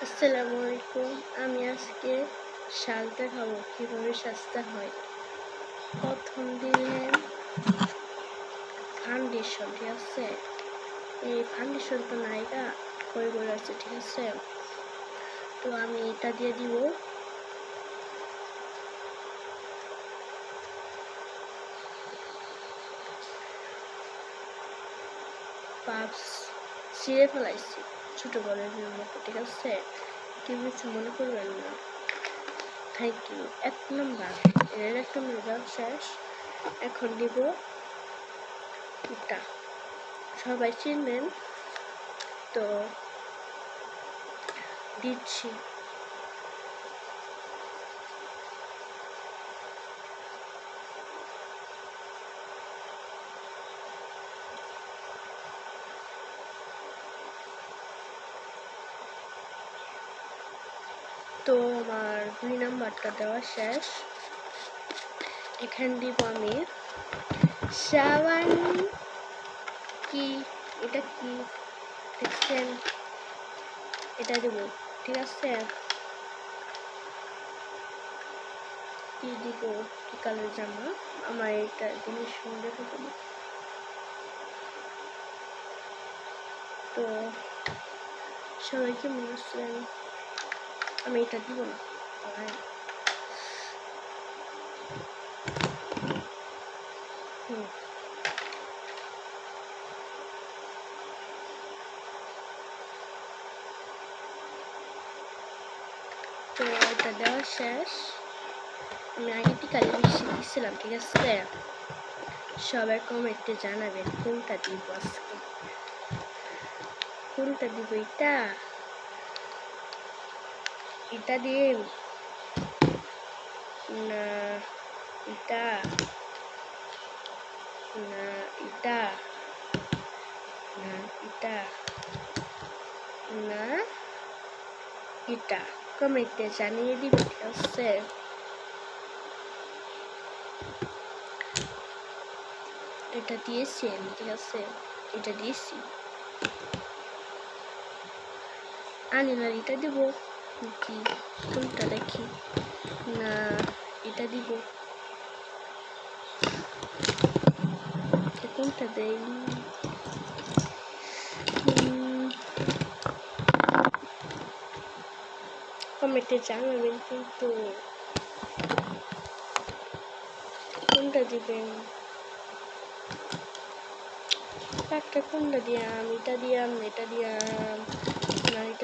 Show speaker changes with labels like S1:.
S1: আসসালামু আলাইকুম। আমি আজকে শাক দেখাবো কিভাবে সাজতে হয়। প্রথম দিলেন ফাউন্ডেশন, ঠিক আছে। এই ফাউন্ডেশন তো নাইকা করে আছে, ঠিক আছে। তো আমি এটা দিয়ে দিব। পাপস ছিঁড়ে ফেলাইছি ছোট বলের মতো, ঠিক আছে। কেউ কিছু মনে করবেন না। Thank you. 1 নম্বর এর 1 নম্বর দেওয়া শেষ। এখন দিব এটা, সবাই চিনবেন তো দিচ্ছি। তো আমার 2 নাম্বারটা দেওয়া শেষ। এখানে দিব আমি সাবান। কি এটা কি দেখছেন? এটা দিব, ঠিক আছে। কি দিব, কি কালার জামা আমার এটা জিনিস সুন্দর হবে। তো সবাইকে মনে হচ্ছেন আমি এটা দিব না। তো এটা দেওয়া শেষ। আমি আগে টিকালি বেশি দিচ্ছিলাম, ঠিক আছে। সবাই কমেন্টে জানাবেন কোনটা দিব আজকে, কোনটা দিব। এটা দিয়ে না, এটা না, এটা না, এটা না, এটা কমেন্টে জানিয়ে দিবে, ঠিক আছে। এটা দিয়েছি আমি, ঠিক আছে। এটা দিয়েছি। আনিলার এটা দিব কি, কোনটা দেখি না, এটা দিব। কোনটা দেই? কমেন্টে জানাবেন কিন্তু কোনটা দিবেন। একটা কোনটা দিয়াম, এটা দিয়াম, এটা দিয়াম না, এটা